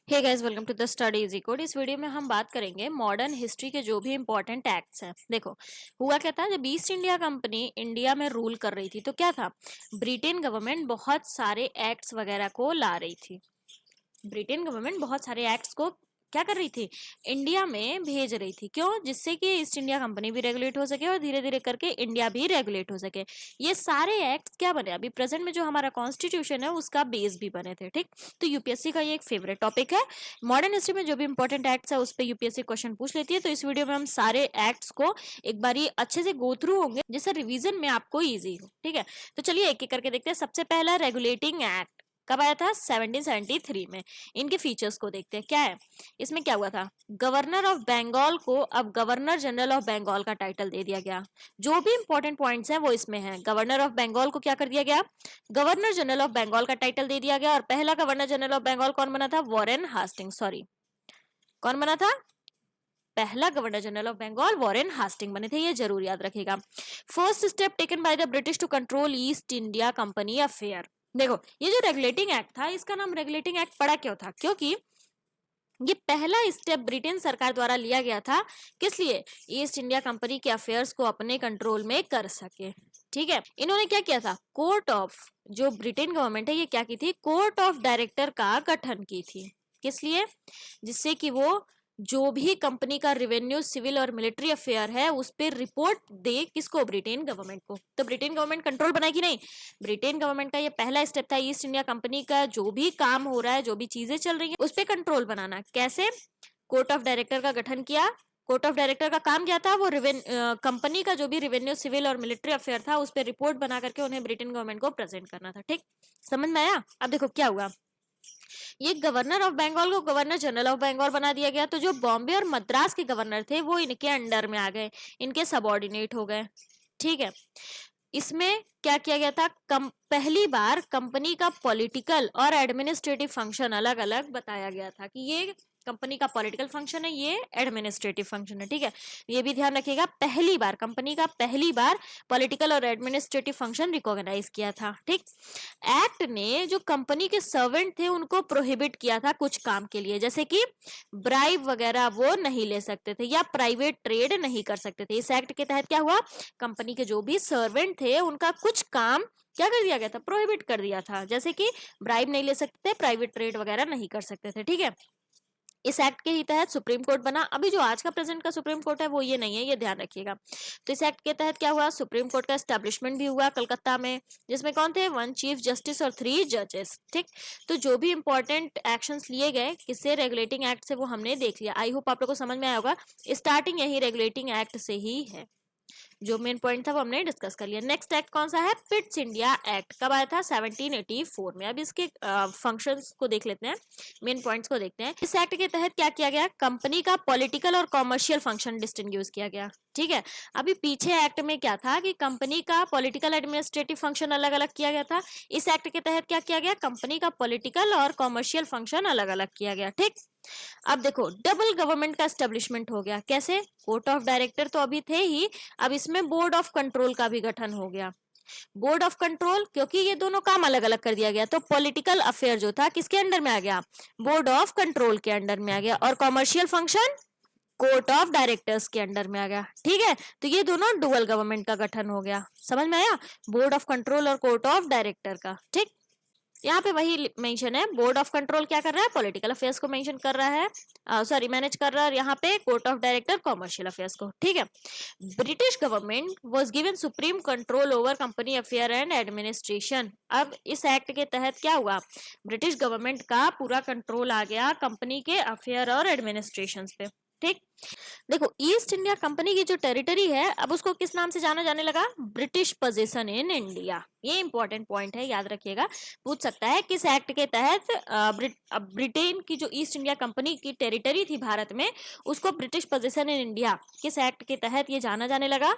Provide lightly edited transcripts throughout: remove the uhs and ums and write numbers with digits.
Hey guys, welcome to the study easy code. इस video में हम बात करेंगे मॉडर्न हिस्ट्री के जो भी इंपॉर्टेंट एक्ट्स हैं। देखो, हुआ क्या था, जब ईस्ट इंडिया कंपनी इंडिया में रूल कर रही थी तो क्या था, ब्रिटेन गवर्नमेंट बहुत सारे एक्ट्स वगैरह को ला रही थी। ब्रिटेन गवर्नमेंट बहुत सारे एक्ट्स को क्या कर रही थी, इंडिया में भेज रही थी। क्यों? जिससे कि ईस्ट इंडिया कंपनी भी रेगुलेट हो सके और धीरे धीरे करके इंडिया भी रेगुलेट हो सके। ये सारे एक्ट्स क्या बने, अभी प्रेजेंट में जो हमारा कॉन्स्टिट्यूशन है उसका बेस भी बने थे। ठीक, तो यूपीएससी का ये एक फेवरेट टॉपिक है। मॉडर्न हिस्ट्री में जो भी इंपॉर्टेंट एक्ट्स है उस पर यूपीएससी क्वेश्चन पूछ लेती है। तो इस वीडियो में हम सारे एक्ट्स को एक बार अच्छे से गो थ्रू होंगे जिससे रिवीजन में आपको ईजी हो। ठीक है, तो चलिए एक एक करके देखते हैं। सबसे पहला रेगुलेटिंग एक्ट कब आया था? 1773 में। इनके फीचर्स को देखते हैं क्या है। इसमें क्या हुआ था, गवर्नर ऑफ बंगाल को अब गवर्नर जनरल ऑफ बंगाल का टाइटल दे दिया गया। जो भी इंपॉर्टेंट पॉइंट्स हैं वो इसमें हैं। गवर्नर ऑफ बंगाल को क्या कर दिया गया, गवर्नर जनरल ऑफ बंगाल का टाइटल दे दिया गया। और पहला गवर्नर जनरल ऑफ बंगाल कौन बना था? Warren Hastings. सॉरी, कौन बना था? पहला governor general of Bengal Warren Hastings बने थे, ये जरूर याद रखिएगा। First step taken by the British to control East India Company affair. देखो, ये जो रेगुलेटिंग एक्ट था इसका नाम रेगुलेटिंग एक्ट पड़ा क्यों था? क्योंकि ये पहला स्टेप ब्रिटेन सरकार द्वारा लिया गया था। किस लिए? ईस्ट इंडिया कंपनी के अफेयर्स को अपने कंट्रोल में कर सके। ठीक है, इन्होंने क्या किया था, कोर्ट ऑफ, जो ब्रिटेन गवर्नमेंट है ये क्या की थी, कोर्ट ऑफ डायरेक्टर का गठन की थी। किस लिए? जिससे कि वो जो भी कंपनी का रेवेन्यू, सिविल और मिलिट्री अफेयर है उस पर रिपोर्ट दे, किसको? ब्रिटेन गवर्नमेंट को। तो ब्रिटेन गवर्नमेंट कंट्रोल बनाएगी नहीं। ब्रिटेन गवर्नमेंट का ये पहला स्टेप था, ईस्ट इंडिया कंपनी का जो भी काम हो रहा है, जो भी चीजें चल रही है उस पर कंट्रोल बनाना। कैसे? कोर्ट ऑफ डायरेक्टर का गठन किया। कोर्ट ऑफ डायरेक्टर का काम क्या था, वो कंपनी का जो भी रेवेन्यू, सिविल और मिलिट्री अफेयर था उस पर रिपोर्ट बना करके उन्हें ब्रिटेन गवर्नमेंट को प्रेजेंट करना था। ठीक, समझ में आया? अब देखो क्या हुआ, ये गवर्नर ऑफ बंगाल को गवर्नर जनरल ऑफ बंगाल बना दिया गया। तो जो बॉम्बे और मद्रास के गवर्नर थे वो इनके अंडर में आ गए, इनके सबऑर्डिनेट हो गए। ठीक है, इसमें क्या किया गया था, पहली बार कंपनी का पॉलिटिकल और एडमिनिस्ट्रेटिव फंक्शन अलग अलग बताया गया था कि ये कंपनी का पॉलिटिकल फंक्शन है, ये एडमिनिस्ट्रेटिव फंक्शन है। ठीक है, ये भी ध्यान रखिएगा, पहली बार कंपनी का पहली बार पॉलिटिकल और एडमिनिस्ट्रेटिव फंक्शन रिकॉग्नाइज किया था। ठीक, एक्ट ने जो कंपनी के सर्वेंट थे उनको प्रोहिबिट किया था कुछ काम के लिए, जैसे कि ब्राइब वगैरह वो नहीं ले सकते थे या प्राइवेट ट्रेड नहीं कर सकते थे। इस एक्ट के तहत क्या हुआ, कंपनी के जो भी सर्वेंट थे उनका कुछ काम क्या कर दिया गया था, प्रोहिबिट कर दिया था। जैसे कि ब्राइब नहीं ले सकते, प्राइवेट ट्रेड वगैरह नहीं कर सकते थे। ठीक है, इस एक्ट के ही तहत सुप्रीम कोर्ट बना। अभी जो आज का प्रेजेंट का सुप्रीम कोर्ट है वो ये नहीं है, ये ध्यान रखिएगा। तो इस एक्ट के तहत क्या हुआ, सुप्रीम कोर्ट का एस्टेब्लिशमेंट भी हुआ कलकत्ता में, जिसमें कौन थे, 1 चीफ जस्टिस और 3 जजेस। ठीक, तो जो भी इंपॉर्टेंट एक्शंस लिए गए किससे, रेगुलेटिंग एक्ट से, वो हमने देख लिया। आई होप आप लोग को समझ में आया होगा। स्टार्टिंग यही रेगुलेटिंग एक्ट से ही है, जो मेन पॉइंट था वो हमने डिस्कस कर लिया। नेक्स्ट एक्ट कौन सा है, पिट्स इंडिया एक्ट। कब आया था? 1784 में। अब इसके फंक्शंस को देख लेते हैं, मेन पॉइंट्स को देखते हैं। इस एक्ट के तहत क्या किया गया, कंपनी का पॉलिटिकल और कॉमर्शियल फंक्शन डिस्टिंग्विश किया गया। ठीक है, अभी पीछे एक्ट में क्या था कि कंपनी का पॉलिटिकल एडमिनिस्ट्रेटिव फंक्शन अलग अलग किया गया था। इस एक्ट के तहत क्या किया गया, कंपनी का पॉलिटिकल और कॉमर्शियल फंक्शन अलग अलग किया गया। ठीक, अब देखो डबल गवर्नमेंट का एस्टेब्लिशमेंट हो गया। कैसे? कोर्ट ऑफ डायरेक्टर तो अभी थे ही, अब इसमें बोर्ड ऑफ कंट्रोल का भी गठन हो गया। बोर्ड ऑफ कंट्रोल, क्योंकि ये दोनों काम अलग अलग कर दिया गया तो पॉलिटिकल अफेयर जो था किसके अंडर में आ गया, बोर्ड ऑफ कंट्रोल के अंडर में आ गया, और commercial function court of directors के अंडर में आ गया। ठीक है, तो ये दोनों डुअल गवर्नमेंट का गठन हो गया। समझ में आया, बोर्ड ऑफ कंट्रोल और कोर्ट ऑफ डायरेक्टर का। ठीक, यहाँ पे वही मेंशन है, बोर्ड ऑफ कंट्रोल क्या कर रहा है, पॉलिटिकल अफेयर्स को मेंशन कर रहा है, सॉरी मैनेज कर रहा है, और यहाँ पे court of director commercial affairs को। ठीक है, British government was given supreme control over company affair and administration. अब इस एक्ट के तहत क्या हुआ, ब्रिटिश गवर्नमेंट का पूरा कंट्रोल आ गया कंपनी के अफेयर और एडमिनिस्ट्रेशन पे। ठीक, देखो ईस्ट इंडिया कंपनी की जो टेरिटरी है अब उसको किस नाम से जाना जाने लगा, ब्रिटिश पोजीशन इन इंडिया। ये इंपॉर्टेंट पॉइंट है, याद रखिएगा। पूछ सकता है किस एक्ट के तहत ब्रिटेन की जो ईस्ट इंडिया कंपनी की टेरिटरी थी भारत में उसको ब्रिटिश पोजीशन इन इंडिया किस एक्ट के तहत ये जाना जाने लगा,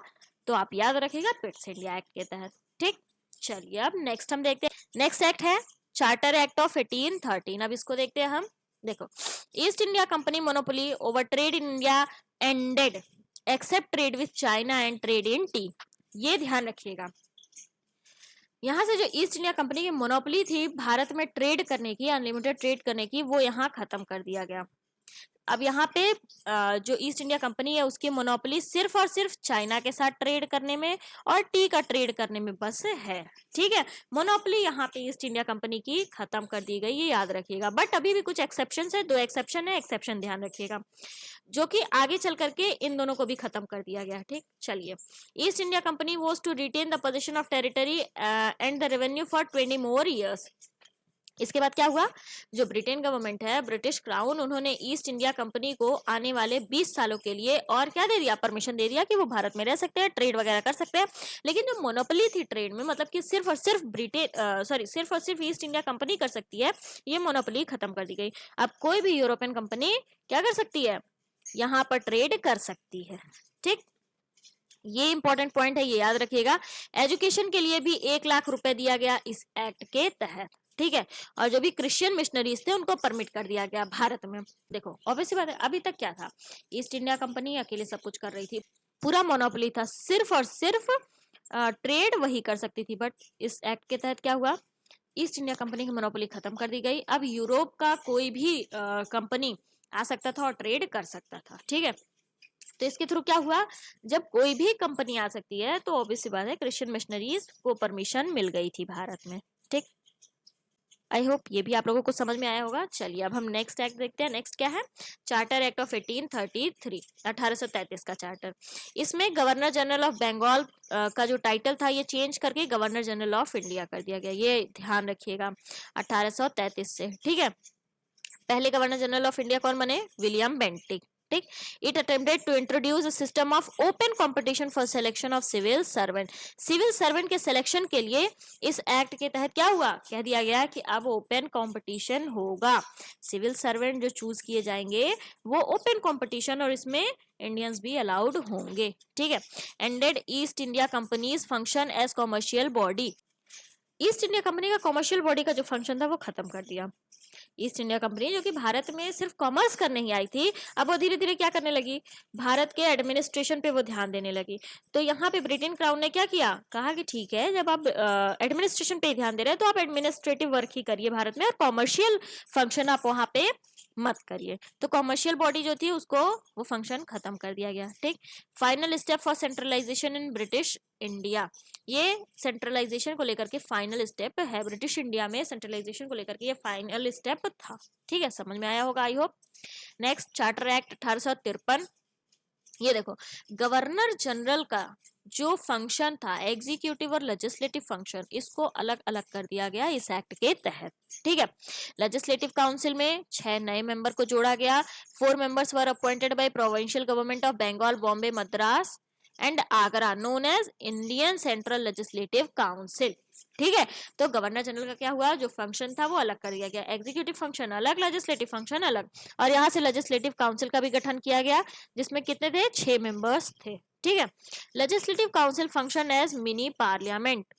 तो आप याद रखिएगा पिट्स इंडिया एक्ट के तहत। ठीक, चलिए अब नेक्स्ट हम देखते हैं। नेक्स्ट एक्ट है चार्टर एक्ट ऑफ 1813। अब इसको देखते हैं हम। देखो, East India Company monopoly over trade in India ended except trade with China and trade in tea. ये ध्यान रखिएगा, यहाँ से जो ईस्ट इंडिया कंपनी की मोनोपोली थी भारत में ट्रेड करने की, अनलिमिटेड ट्रेड करने की, वो यहाँ खत्म कर दिया गया। अब यहाँ पे जो ईस्ट इंडिया कंपनी है उसकी मोनोपोली सिर्फ और सिर्फ चाइना के साथ ट्रेड करने में और टी का ट्रेड करने में बस है। ठीक है, मोनोपोली यहाँ पे ईस्ट इंडिया कंपनी की खत्म कर दी गई, ये याद रखिएगा। बट अभी भी कुछ एक्सेप्शन है, 2 एक्सेप्शन है, एक्सेप्शन ध्यान रखिएगा, जो कि आगे चल करके इन दोनों को भी खत्म कर दिया गया। ठीक, चलिए। East India Company was to retain the position of territory and the revenue for 20 more years. इसके बाद क्या हुआ, जो ब्रिटेन गवर्नमेंट है, ब्रिटिश क्राउन, उन्होंने ईस्ट इंडिया कंपनी को आने वाले 20 सालों के लिए और क्या दे दिया, परमिशन दे दिया कि वो भारत में रह सकते हैं, ट्रेड वगैरह कर सकते हैं। लेकिन जो मोनोपोली थी ट्रेड में, मतलब कि सिर्फ और सिर्फ सिर्फ और सिर्फ ईस्ट इंडिया कंपनी कर सकती है, ये मोनोपोली खत्म कर दी गई। अब कोई भी यूरोपियन कंपनी क्या कर सकती है, यहाँ पर ट्रेड कर सकती है। ठीक, ये इंपॉर्टेंट पॉइंट है, ये याद रखिएगा। एजुकेशन के लिए भी 1 लाख रुपए दिया गया इस एक्ट के तहत। ठीक है, और जो भी क्रिश्चियन मिशनरीज थे उनको परमिट कर दिया गया भारत में। देखो ऑब्वियसली बात है, अभी तक क्या था, ईस्ट इंडिया कंपनी अकेले सब कुछ कर रही थी, पूरा मोनोपोली था, सिर्फ और सिर्फ ट्रेड वही कर सकती थी। बट इस एक्ट के तहत क्या हुआ, ईस्ट इंडिया कंपनी की मोनोपोली खत्म कर दी गई। अब यूरोप का कोई भी कंपनी आ सकता था और ट्रेड कर सकता था। ठीक है, तो इसके थ्रू क्या हुआ, जब कोई भी कंपनी आ सकती है तो ऑब्वियसली बात है क्रिश्चियन मिशनरीज को परमिशन मिल गई थी भारत में। ठीक, आई होप ये भी आप लोगों को समझ में आया होगा। चलिए अब हम नेक्स्ट एक्ट देखते हैं। नेक्स्ट क्या है, चार्टर एक्ट ऑफ 1833, 1833 का चार्टर। इसमें गवर्नर जनरल ऑफ बंगाल का जो टाइटल था ये चेंज करके गवर्नर जनरल ऑफ इंडिया कर दिया गया, ये ध्यान रखिएगा, 1833 से। ठीक है, पहले गवर्नर जनरल ऑफ इंडिया कौन बने, विलियम बेंटिक। ठीक, it attempted to introduce a system of open competition for selection of civil servant. Civil servant के सिलेक्शन के लिए इस एक्ट के तहत क्या हुआ, कह दिया गया कि अब ओपन कंपटीशन होगा, सिविल सर्वेंट जो चूज किए जाएंगे वो ओपन कंपटीशन, और इसमें इंडियंस भी अलाउड होंगे। ठीक है, ended East India Company's function as commercial body. East India Company का कॉमर्शियल बॉडी का जो फंक्शन था वो खत्म कर दिया। ईस्ट इंडिया कंपनी जो कि भारत में सिर्फ कॉमर्स करने ही आई थी, अब वो धीरे धीरे क्या करने लगी, भारत के एडमिनिस्ट्रेशन पे वो ध्यान देने लगी। तो यहाँ पे ब्रिटेन क्राउन ने क्या किया, कहा कि ठीक है, जब आप एडमिनिस्ट्रेशन पे ध्यान दे रहे हैं तो आप एडमिनिस्ट्रेटिव वर्क ही करिए भारत में, और कॉमर्शियल फंक्शन आप वहां पे मत करिए। तो कॉमर्शियल बॉडी जो थी उसको वो फंक्शन खत्म कर दिया गया। ठीक, final step for centralisation in British India, ये सेंट्रलाइजेशन को लेकर के फाइनल स्टेप है, ब्रिटिश इंडिया में सेंट्रलाइजेशन को लेकर के ये फाइनल स्टेप था। ठीक है, समझ में आया होगा I hope. Next, charter act 1853। ये देखो, गवर्नर जनरल का जो फंक्शन था, एग्जीक्यूटिव और लेजिस्लेटिव फंक्शन, इसको अलग अलग कर दिया गया इस एक्ट के तहत। ठीक है, लेजिस्लेटिव काउंसिल में 6 नए मेंबर को जोड़ा गया। 4 members were appointed by provincial government of Bengal, Bombay, Madras and Agra, known as Indian central legislative council. ठीक है, तो गवर्नर जनरल का क्या हुआ, जो फंक्शन था वो अलग कर दिया गया, एग्जीक्यूटिव फंक्शन अलग, लेजिस्लेटिव फंक्शन अलग, और यहाँ से लेजिस्लेटिव काउंसिल का भी गठन किया गया, जिसमें कितने थे, 6 मेंबर्स थे। ठीक है, legislative council function as mini parliament.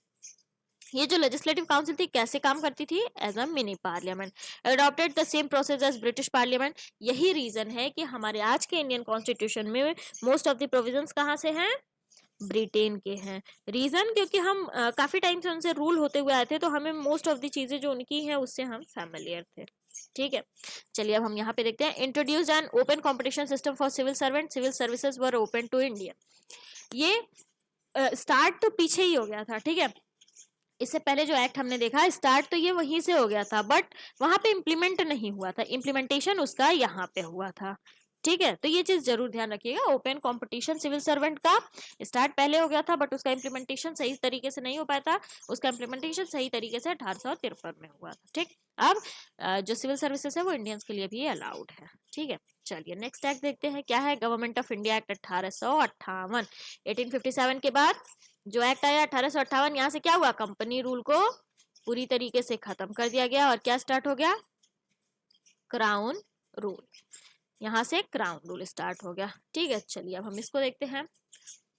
ये जो लेजिस्लेटिव काउंसिल थी कैसे काम करती थी, as a mini parliament, adopted the same process as British parliament. यही रीजन है कि हमारे आज के इंडियन कॉन्स्टिट्यूशन में मोस्ट ऑफ द प्रोविजंस कहाँ से हैं, ब्रिटेन के हैं। रीजन, क्योंकि हम काफी टाइम से उनसे रूल होते हुए आए थे, तो हमें मोस्ट ऑफ द चीजें जो उनकी हैं उससे हम फैमिलियर थे। ठीक है, चलिए अब हम यहाँ पे देखते हैं, introduced an open competition system for civil servant, civil services were open to India. ये स्टार्ट तो पीछे ही हो गया था। ठीक है, इससे पहले जो एक्ट हमने देखा, स्टार्ट तो ये वहीं से हो गया था, बट वहां पे इम्प्लीमेंट नहीं हुआ था, इम्प्लीमेंटेशन उसका यहाँ पे हुआ था। ठीक है, तो ये चीज जरूर ध्यान रखिएगा, ओपन कंपटीशन सिविल सर्वेंट का स्टार्ट पहले हो गया था, बट उसका इम्प्लीमेंटेशन सही तरीके से नहीं हो पाया था, उसका इम्प्लीमेंटेशन सही तरीके से 1853 में हुआ था। ठीक, अब जो सिविल सर्विसेज है वो इंडियंस के लिए भी अलाउड है। ठीक है, चलिए नेक्स्ट एक्ट देखते हैं क्या है, गवर्नमेंट ऑफ इंडिया एक्ट 1858। 1857 के बाद जो एक्ट आया 1858, यहाँ से क्या हुआ, कंपनी रूल को पूरी तरीके से खत्म कर दिया गया, और क्या स्टार्ट हो गया, क्राउन रूल। यहाँ से क्राउन रूल स्टार्ट हो गया। ठीक है, चलिए अब हम इसको देखते हैं।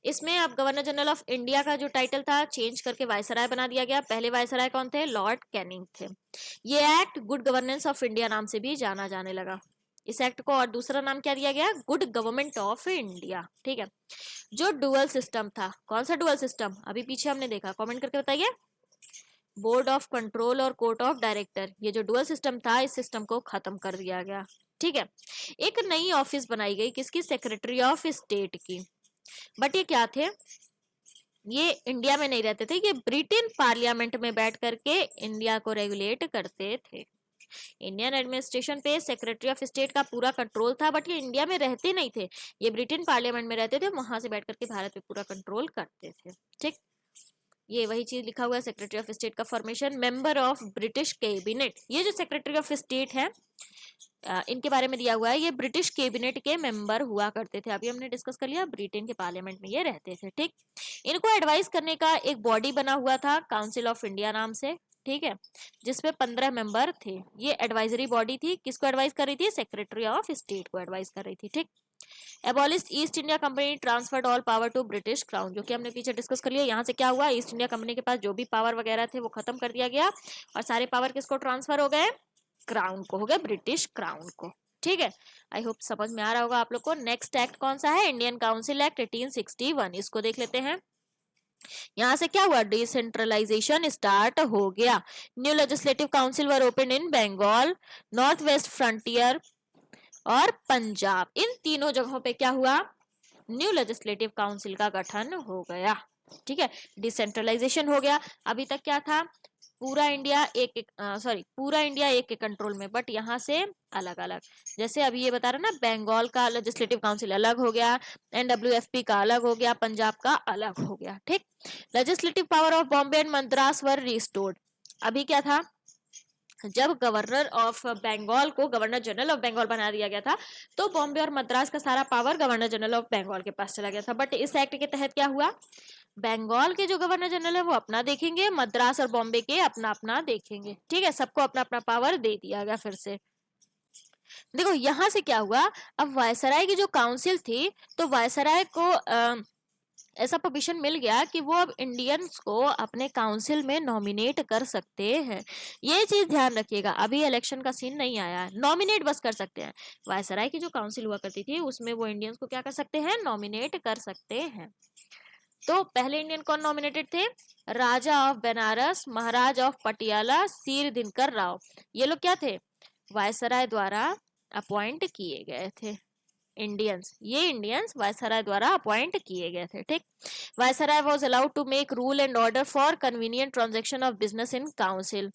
इसमें अब गवर्नर जनरल ऑफ इंडिया का जो टाइटल था चेंज करके वायसराय बना दिया गया। पहले वायसराय कौन थे, लॉर्ड कैनिंग थे। ये act good governance of India नाम से भी जाना जाने लगा। इस एक्ट को और दूसरा नाम क्या दिया गया, गुड गवर्नमेंट ऑफ इंडिया। ठीक है, जो डुअल सिस्टम था, कौन सा डुअल सिस्टम, अभी पीछे हमने देखा, कमेंट करके बताइए। बोर्ड ऑफ कंट्रोल और कोर्ट ऑफ डायरेक्टर, ये जो डुअल सिस्टम था इस सिस्टम को खत्म कर दिया गया। ठीक है, एक नई ऑफिस बनाई गई किसकी, सेक्रेटरी ऑफ स्टेट की। बट ये क्या थे, ये इंडिया में नहीं रहते थे, ये ब्रिटेन पार्लियामेंट में बैठ करके इंडिया को रेगुलेट करते थे। इंडियन एडमिनिस्ट्रेशन पे सेक्रेटरी ऑफ स्टेट का पूरा कंट्रोल था, बट ये इंडिया में रहते नहीं थे, ये ब्रिटेन पार्लियामेंट में रहते थे, वहां से बैठ करके भारत पे पूरा कंट्रोल करते थे। ठीक, ये वही चीज लिखा हुआ है सेक्रेटरी ऑफ स्टेट का formation, member of British cabinet. ये जो सेक्रेटरी ऑफ स्टेट है इनके बारे में दिया हुआ है, ये ब्रिटिश कैबिनेट के मेंबर हुआ करते थे। अभी हमने डिस्कस कर लिया, ब्रिटेन के पार्लियामेंट में ये रहते थे। ठीक, इनको एडवाइस करने का एक बॉडी बना हुआ था काउंसिल ऑफ इंडिया नाम से। ठीक है, जिसमें 15 मेंबर थे। ये एडवाइजरी बॉडी थी, किसको एडवाइस कर रही थी, सेक्रेटरी ऑफ स्टेट को एडवाइस कर रही थी। ठीक, abolish East India Company, transferred all power to British crown, जो कि हमने पीछे डिस्कस कर लिया। यहाँ से क्या हुआ, ईस्ट इंडिया कंपनी के पास जो भी पावर वगैरह थे वो खत्म कर दिया गया और सारे पावर किसको ट्रांसफर हो गए, क्राउन को हो गए, ब्रिटिश क्राउन को। ठीक है, आई होप समझ में आ रहा होगा आप लोग को। नेक्स्ट एक्ट कौन सा है, इंडियन काउंसिल एक्ट 1861, इसको देख लेते हैं। यहाँ से क्या हुआ, डिसेंट्रलाइजेशन स्टार्ट हो गया। New legislative council were open in Bengal, North West Frontier और पंजाब। इन तीनों जगहों पे क्या हुआ, न्यू लेजिस्लेटिव काउंसिल का गठन हो गया। ठीक है, डिसेंट्रलाइजेशन हो गया। अभी तक क्या था, पूरा इंडिया पूरा इंडिया एक के कंट्रोल में, बट यहाँ से अलग अलग। जैसे अभी ये बता रहा ना, बंगाल का लेजिस्लेटिव काउंसिल अलग हो गया, NWFP का अलग हो गया, पंजाब का अलग हो गया। ठीक, legislative power of Bombay and Madras were restored. अभी क्या था, जब गवर्नर ऑफ बंगाल को गवर्नर जनरल ऑफ बंगाल बना दिया गया था, तो बॉम्बे और मद्रास का सारा power governor general of Bengal के पास चला गया था। बट इस एक्ट के तहत क्या हुआ, बंगाल के जो गवर्नर जनरल है वो अपना देखेंगे, मद्रास और बॉम्बे के अपना अपना देखेंगे। ठीक है, सबको अपना अपना पावर दे दिया गया फिर से। देखो यहां से क्या हुआ, अब वायसराय की जो काउंसिल थी, तो वायसराय को ऐसा परमिशन मिल गया कि वो अब इंडियंस को अपने काउंसिल में नॉमिनेट कर सकते हैं। ये चीज ध्यान रखिएगा, अभी इलेक्शन का सीन नहीं आया है, नॉमिनेट बस कर सकते हैं। वायसराय की जो काउंसिल हुआ करती थी उसमें वो इंडियंस को क्या कर सकते हैं, नॉमिनेट कर सकते हैं। तो पहले इंडियन कौन नॉमिनेटेड थे, Raja of Banaras, Maharaj of Patiala, Sir Dinkar Rao. ये लोग क्या थे, वायसराय द्वारा अपॉइंट किए गए थे। ये इंडियंस वायसराय द्वारा अपॉइंट किए गए थे। ठीक, viceroy was allowed to make rule and order for convenient transaction of business in council.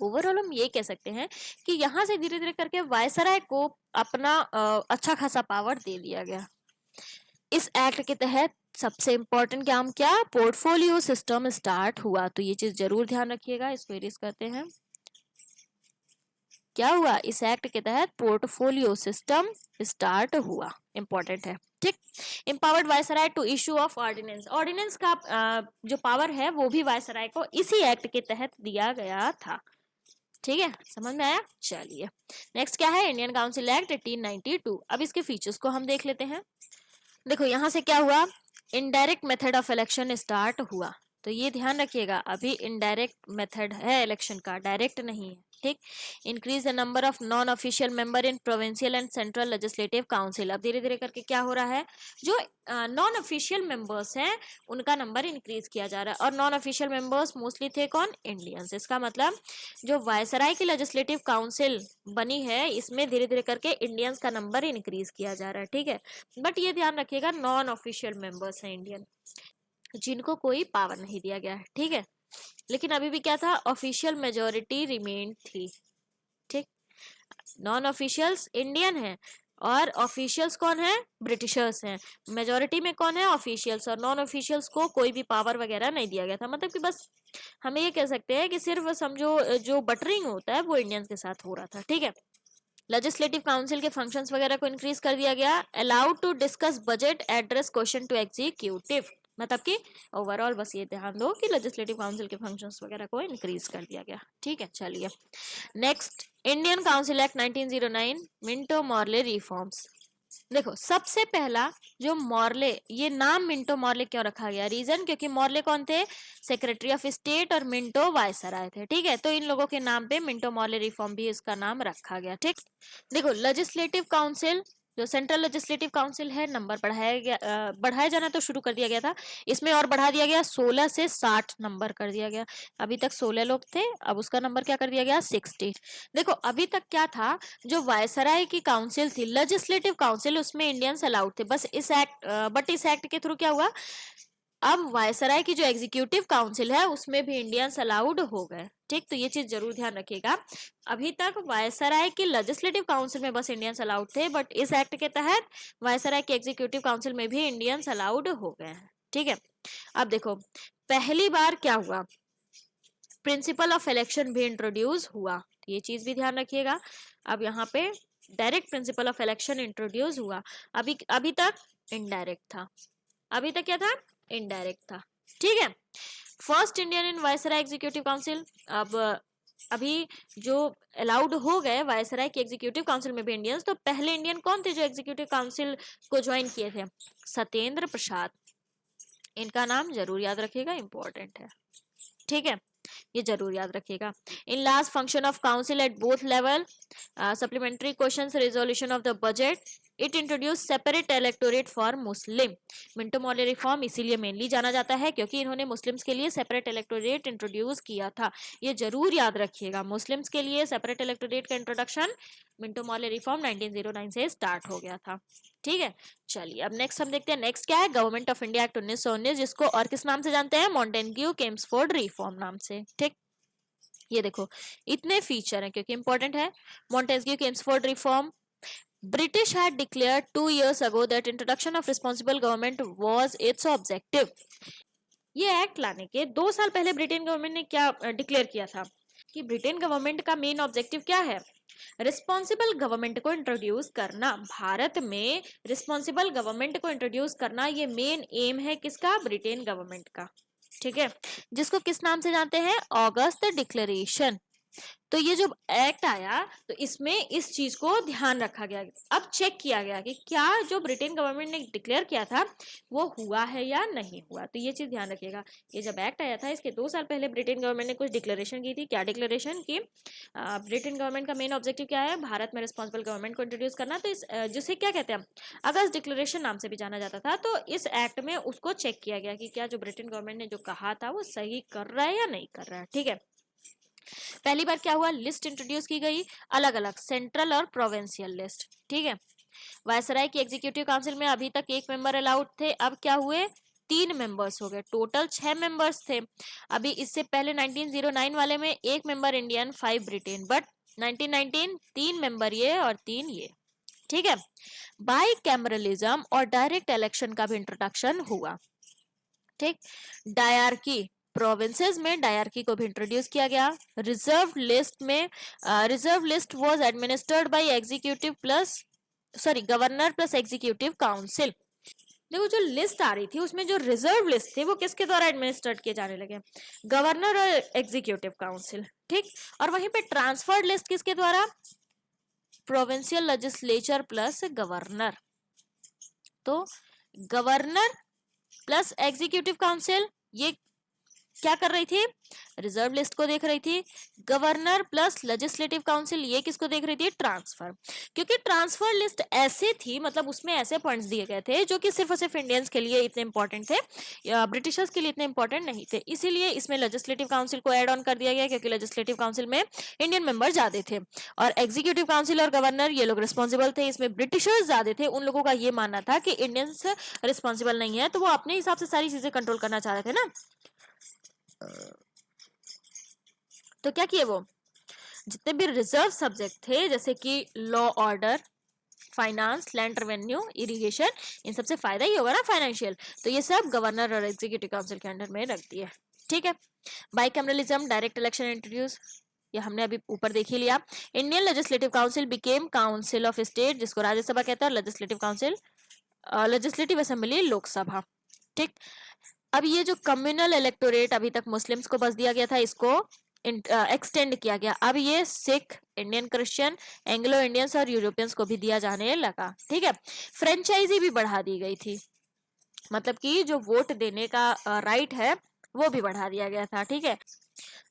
Overall हम ये कह सकते हैं कि यहाँ से धीरे धीरे करके वायसराय को अपना अच्छा खासा पावर दे दिया गया। इस एक्ट के तहत सबसे इंपॉर्टेंट काम क्या, पोर्टफोलियो सिस्टम स्टार्ट हुआ। तो ये चीज जरूर ध्यान रखिएगा, इसको इरेज करते हैं। क्या हुआ, इस एक्ट के तहत पोर्टफोलियो सिस्टम स्टार्ट हुआ, इंपॉर्टेंट है। ठीक, empowered viceroy to issue of ordinance. Ordinance का जो पावर है वो भी वायसराय को इसी एक्ट के तहत दिया गया था। ठीक है, समझ में आया। चलिए नेक्स्ट क्या है, इंडियन काउंसिल एक्ट 1892। अब इसके फीचर्स को हम देख लेते हैं। देखो यहाँ से क्या हुआ, indirect method of election start हुआ। तो ये ध्यान रखिएगा, अभी इनडायरेक्ट मेथड है इलेक्शन का, डायरेक्ट नहीं है। ठीक, increase the number of non official member in provincial and central legislative council. अब धीरे धीरे करके क्या हो रहा है, जो नॉन ऑफिशियल मेंबर्स हैं उनका नंबर इंक्रीज किया जा रहा है। और नॉन ऑफिशियल मेंबर्स मोस्टली थे कौन, इंडियंस। इसका मतलब जो वायसराय की लेजिस्लेटिव काउंसिल बनी है इसमें धीरे धीरे करके इंडियंस का नंबर इंक्रीज किया जा रहा है। ठीक है, बट ये ध्यान रखिएगा नॉन ऑफिशियल मेंबर्स हैं इंडियन, जिनको कोई पावर नहीं दिया गया है। ठीक है, लेकिन अभी भी क्या था, ऑफिशियल मेजोरिटी रिमेन थी। ठीक, नॉन ऑफिशियल्स इंडियन है और ऑफिशियल्स कौन है, ब्रिटिशर्स हैं। मेजोरिटी में कौन है, ऑफिशियल्स, और नॉन ऑफिशियल्स को कोई भी पावर वगैरह नहीं दिया गया था। मतलब कि बस हमें ये कह सकते हैं कि सिर्फ समझो जो बटरिंग होता है वो इंडियंस के साथ हो रहा था। ठीक है, लेजिस्लेटिव काउंसिल के फंक्शंस वगैरह को इंक्रीज कर दिया गया। Allowed to discuss budget, address question to executive. मतलब कि ओवरऑल बस ये ध्यान दो कि लेजिस्लेटिव काउंसिल के फंक्शंस वगैरह को इंक्रीज कर दिया गया। ठीक है, चलिए next, Indian council act 1909, Minto Morley reforms. देखो सबसे पहला जो मॉर्ले, ये नाम मिंटो मॉर्ले क्यों रखा गया, रीजन क्योंकि मॉर्ले कौन थे, सेक्रेटरी ऑफ स्टेट, और मिंटो वायसराय थे। ठीक है, तो इन लोगों के नाम पे मिंटो मॉर्ले रिफॉर्म भी इसका नाम रखा गया। ठीक, देखो लेजिस्लेटिव काउंसिल जो सेंट्रल लेजिस्लेटिव काउंसिल है, नंबर बढ़ाया जाना तो शुरू कर दिया गया था, इसमें और बढ़ा दिया गया, 16 से 60 नंबर कर दिया गया। अभी तक 16 लोग थे, अब उसका नंबर क्या कर दिया गया, 60। देखो अभी तक क्या था, जो वायसराय की काउंसिल थी, लेजिस्लेटिव काउंसिल, उसमें इंडियंस अलाउड थे, बस इस एक्ट के थ्रू क्या हुआ, अब वायसराय की जो एग्जीक्यूटिव काउंसिल है उसमें भी इंडियंस अलाउड हो गए। ठीक, तो ये चीज जरूर ध्यान रखिएगा। अभी तक वायसराय की लेजिस्लेटिव काउंसिल में बस इंडियंस अलाउड थे, बट इस एक्ट के तहत वायसराय की एग्जीक्यूटिव काउंसिल में भी इंडियंस अलाउड हो गए हैं। ठीक है, अब देखो पहली बार क्या हुआ, प्रिंसिपल ऑफ इलेक्शन भी इंट्रोड्यूस हुआ, ये चीज भी ध्यान रखिएगा। अब यहाँ पे direct principle of election introduce हुआ, अभी तक इनडायरेक्ट था, अभी तक क्या था, इनडायरेक्ट था। ठीक है, first Indian in viceroy executive council. अब अभी जो अलाउड हो गए वायसराय की एग्जीक्यूटिव काउंसिल में भी इंडियंस, तो पहले इंडियन कौन थे जो एग्जीक्यूटिव काउंसिल को ज्वाइन किए थे, सत्येंद्र प्रसाद, इनका नाम जरूर याद रखिएगा, इंपॉर्टेंट है। ठीक है, ये जरूर याद रखिएगा। In last function of council at both level, supplementary questions, resolution of the budget, it introduce separate electorate for Muslim. Minto Morley reform इसीलिए मेनली जाना जाता है क्योंकि इन्होंने मुस्लिम्स के लिए सेपरेट इलेक्टोरेट इंट्रोड्यूस किया था, ये जरूर याद रखिएगा। मुस्लिम्स के लिए सेपरेट इलेक्टोरेट का इंट्रोडक्शन मिंटो मॉर्ले रिफॉर्म 1909 से स्टार्ट हो गया था। ठीक है, चलिए अब नेक्स्ट हम देखते हैं, नेक्स्ट क्या है, गवर्नमेंट ऑफ इंडिया एक्ट 1919, जिसको और किस नाम से जानते हैं, मॉन्टेग्यू केम्सफोर्ड रिफॉर्म नाम से। ठीक, ये देखो इतने फीचर हैं क्योंकि इंपॉर्टेंट है। Montagu Chelmsford reform, British had declared 2 years ago that introduction of responsible government was its objective. ये एक्ट लाने के 2 साल पहले ब्रिटेन गवर्नमेंट ने क्या डिक्लेयर किया था कि ब्रिटेन गवर्नमेंट का मेन ऑब्जेक्टिव क्या है, रिस्पॉन्सिबल गवर्नमेंट को इंट्रोड्यूस करना। भारत में रिस्पॉन्सिबल गवर्नमेंट को इंट्रोड्यूस करना ये मेन एम है किसका, ब्रिटेन गवर्नमेंट का। ठीक है, जिसको किस नाम से जानते हैं, ऑगस्ट डिक्लेरेशन। तो ये जो एक्ट आया तो इसमें इस चीज को ध्यान रखा गया, अब चेक किया गया कि क्या जो ब्रिटेन गवर्नमेंट ने डिक्लेयर किया था वो हुआ है या नहीं हुआ, तो ये चीज ध्यान रखिएगा। ये जब एक्ट आया था इसके 2 साल पहले ब्रिटेन गवर्नमेंट ने कुछ डिक्लेरेशन की थी, क्या डिक्लेरेशन की, ब्रिटेन गवर्नमेंट का मेन ऑब्जेक्टिव क्या है, भारत में रिस्पॉन्सिबल गवर्नमेंट को इंट्रोड्यूस करना, तो इस जिसे क्या कहते हैं, अगस्त डिक्लेरेशन नाम से भी जाना जाता था। तो इस एक्ट में उसको चेक किया गया कि क्या जो ब्रिटेन गवर्नमेंट ने जो कहा था वो सही कर रहा है या नहीं कर रहा है। ठीक है, पहली बार क्या हुआ, लिस्ट इंट्रोड्यूस की गई, अलग अलग सेंट्रल और प्रोविंशियल लिस्ट। ठीक है, वायसराय की एग्जीक्यूटिव काउंसिल में अभी तक 1 मेंबर अलाउड थे, अब क्या हुए, 3 मेंबर्स हो गए, टोटल 6 मेंबर्स थे। अभी इससे पहले 1909 वाले में 1 member Indian, 5 Britain, but 1919 3 member ये और 3 ये। ठीक है, बाई कैमरलिज्म और डायरेक्ट इलेक्शन का भी इंट्रोडक्शन हुआ। ठीक, डायरकी, प्रोविंसेस में डायरकी को भी इंट्रोड्यूस किया गया। रिजर्व लिस्ट में reserve list was administered by executive plus governor plus executive council. देखो जो लिस्ट आ रही थी उसमें जो रिजर्व लिस्ट थी वो किसके द्वारा एडमिनिस्ट्रेट किए जाने लगे, गवर्नर और एग्जीक्यूटिव काउंसिल। ठीक, और वहीं पे ट्रांसफर्ड लिस्ट किसके द्वारा, प्रोविंशियल लेजिस्लेचर प्लस गवर्नर। तो गवर्नर प्लस एग्जीक्यूटिव काउंसिल ये क्या कर रही थी, रिजर्व लिस्ट को देख रही थी। गवर्नर प्लस लेजिस्लेटिव काउंसिल ये किसको देख रही थी, ट्रांसफर। क्योंकि ट्रांसफर लिस्ट ऐसे थी, मतलब उसमें ऐसे पॉइंट्स दिए गए थे जो कि सिर्फ और सिर्फ इंडियंस के लिए इतने इंपॉर्टेंट थे, ब्रिटिशर्स के लिए इतने इंपॉर्टेंट नहीं थे, इसीलिए इसमें लेजिस्लेटिव काउंसिल को ऐड ऑन कर दिया गया क्योंकि लेजिस्लेटिव काउंसिल में इंडियन मेंबर ज्यादा थे और एग्जीक्यूटिव काउंसिल और गवर्नर ये लोग रिस्पॉन्सिबल थे, इसमें ब्रिटिशर्स ज्यादा थे। उन लोगों का ये मानना था कि इंडियंस रिस्पॉन्सिबल नहीं है, तो वो अपने हिसाब से सारी चीजें कंट्रोल करना चाह रहे थे ना। तो क्या किए, वो जितने भी रिजर्व सब्जेक्ट थे जैसे कि law order, finance, land revenue, irrigation, इन सबसे फायदा ही होगा ना फाइनेंशियल, तो ये सब गवर्नर और एग्जीक्यूटिव काउंसिल के अंडर में रख दिए। ठीक है, बाइकैमरलिज्म, डायरेक्ट इलेक्शन इंट्रोड्यूस, ये हमने अभी ऊपर देख ही लिया। Indian legislative council became council of state, जिसको राज्यसभा कहता है, legislative council legislative assembly Lok Sabha. ठीक, अब ये जो कम्युनल इलेक्टोरेट अभी तक मुस्लिम्स को बस दिया गया था, इसको एक्सटेंड किया गया, अब ये Sikh, Indian Christian, Anglo Indians और यूरोपियंस को भी दिया जाने लगा। ठीक है, फ्रेंचाइजी भी बढ़ा दी गई थी, मतलब कि जो वोट देने का राइट है वो भी बढ़ा दिया गया था। ठीक है,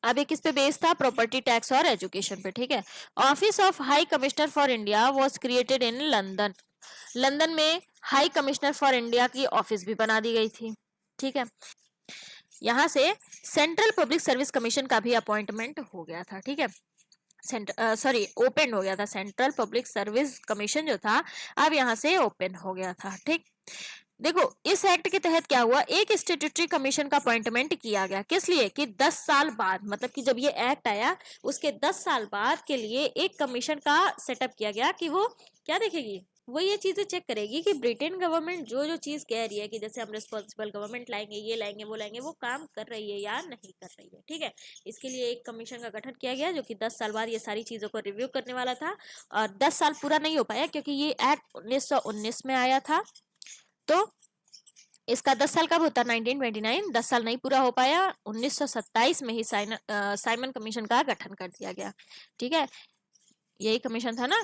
अब ये किस पे बेस था, प्रॉपर्टी टैक्स और एजुकेशन पे। ठीक है, office of high commissioner for India was created in London. London में हाई कमिश्नर फॉर इंडिया की ऑफिस भी बना दी गई थी। ठीक है, यहाँ से सेंट्रल पब्लिक सर्विस कमीशन का भी अपॉइंटमेंट हो गया था। ठीक है, ओपन हो गया था। सेंट्रल पब्लिक सर्विस कमीशन जो था अब यहाँ से ओपन हो गया था। ठीक, देखो इस एक्ट के तहत क्या हुआ, एक स्टेट्यूटरी कमीशन का अपॉइंटमेंट किया गया। किस लिए कि 10 साल बाद, मतलब कि जब ये एक्ट आया उसके 10 साल बाद के लिए एक कमीशन का सेटअप किया गया कि वो क्या देखेगी, वो ये चीजें चेक करेगी कि ब्रिटेन गवर्नमेंट जो जो चीज कह रही है कि जैसे हम रिस्पॉन्सिबल गवर्नमेंट लाएंगे, ये लाएंगे, वो लाएंगे, वो काम कर रही है या नहीं कर रही है। ठीक है, इसके लिए एक कमीशन का गठन किया गया जो कि 10 साल बाद ये सारी चीजों को रिव्यू करने वाला था। और 10 साल पूरा नहीं हो पाया क्योंकि ये एक्ट 1919 में आया था, तो इसका 10 साल कब होता, 1929, 10 साल नहीं पूरा हो पाया। 1927 में ही साइमन कमीशन का गठन कर दिया गया। ठीक है, यही कमीशन था ना,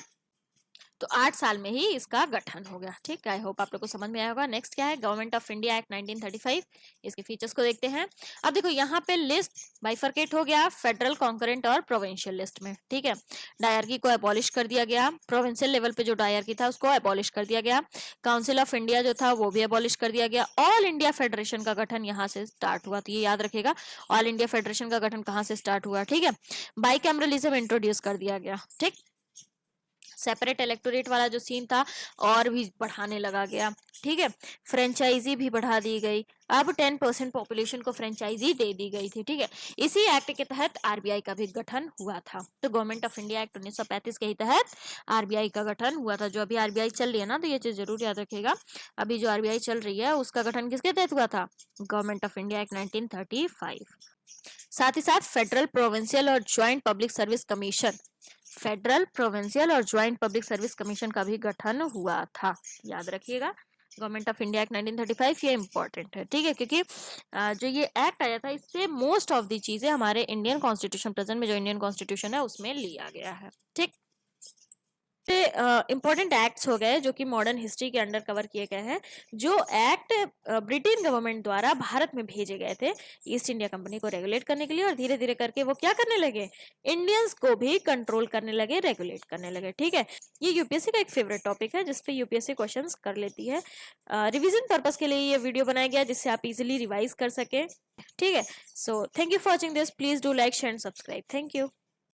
तो 8 साल में ही इसका गठन हो गया। ठीक है, आई होप आप लोग को समझ में आया होगा। नेक्स्ट क्या है, गवर्नमेंट ऑफ इंडिया एक्ट 1935, इसके फीचर्स को देखते हैं। अब देखो यहाँ पे लिस्ट बाइफरकेट हो गया फेडरल, कॉन्करेंट और प्रोविंशियल लिस्ट में। ठीक है, डायरकी को एबॉलिश कर दिया गया, प्रोविंशियल लेवल पे जो डायरकी था उसको एबॉलिश कर दिया गया, काउंसिल ऑफ इंडिया जो था वो भी एबॉलिश कर दिया गया, ऑल इंडिया फेडरेशन का गठन यहाँ से स्टार्ट हुआ। तो ये याद रखेगा, ऑल इंडिया फेडरेशन का गठन कहाँ से स्टार्ट हुआ। ठीक है, बाइकैमरलिज्म इंट्रोड्यूस कर दिया गया। ठीक, सेपरेट इलेक्टोरेट वाला जो सीन था और भी बढ़ाने लगा गया। ठीक है, फ्रेंचाइजी भी बढ़ा दी गई, अब 10% पॉपुलेशन को फ्रेंचाइजी दे दी गई थी। ठीक है, इसी एक्ट के तहत आरबीआई का भी गठन हुआ था। तो गवर्नमेंट ऑफ इंडिया एक्ट 1935 के ही तहत आरबीआई का गठन हुआ था। जो अभी आरबीआई चल रही है ना, तो ये चीज जरूर याद रखिएगा, अभी जो आरबीआई चल रही है उसका गठन किसके तहत हुआ था, गवर्नमेंट ऑफ इंडिया एक्ट 1935। साथ ही साथ फेडरल, प्रोविंशियल और joint public service commission, federal, provincial और ज्वाइंट पब्लिक सर्विस कमीशन का भी गठन हुआ था। याद रखिएगा, गवर्नमेंट ऑफ इंडिया एक्ट 1935 ये इंपॉर्टेंट है। ठीक है, क्योंकि जो ये एक्ट आया था इससे मोस्ट ऑफ दी चीजें हमारे इंडियन कॉन्स्टिट्यूशन, प्रेजेंट में जो इंडियन कॉन्स्टिट्यूशन है उसमें लिया गया है। ठीक, इंपॉर्टेंट एक्ट्स हो गए जो कि मॉडर्न हिस्ट्री के अंडर कवर किए गए हैं। जो एक्ट ब्रिटेन गवर्नमेंट द्वारा भारत में भेजे गए थे ईस्ट इंडिया कंपनी को रेगुलेट करने के लिए, और धीरे धीरे करके वो क्या करने लगे, इंडियंस को भी कंट्रोल करने लगे, रेगुलेट करने लगे। ठीक है, ये यूपीएससी का एक फेवरेट टॉपिक है जिसपे यूपीएससी क्वेश्चंस कर लेती है। रिविजन पर्पस के लिए ये वीडियो बनाया गया जिससे आप इजिली रिवाइज कर सके। ठीक है, so thank you for watching this, please do like, share and subscribe. Thank you.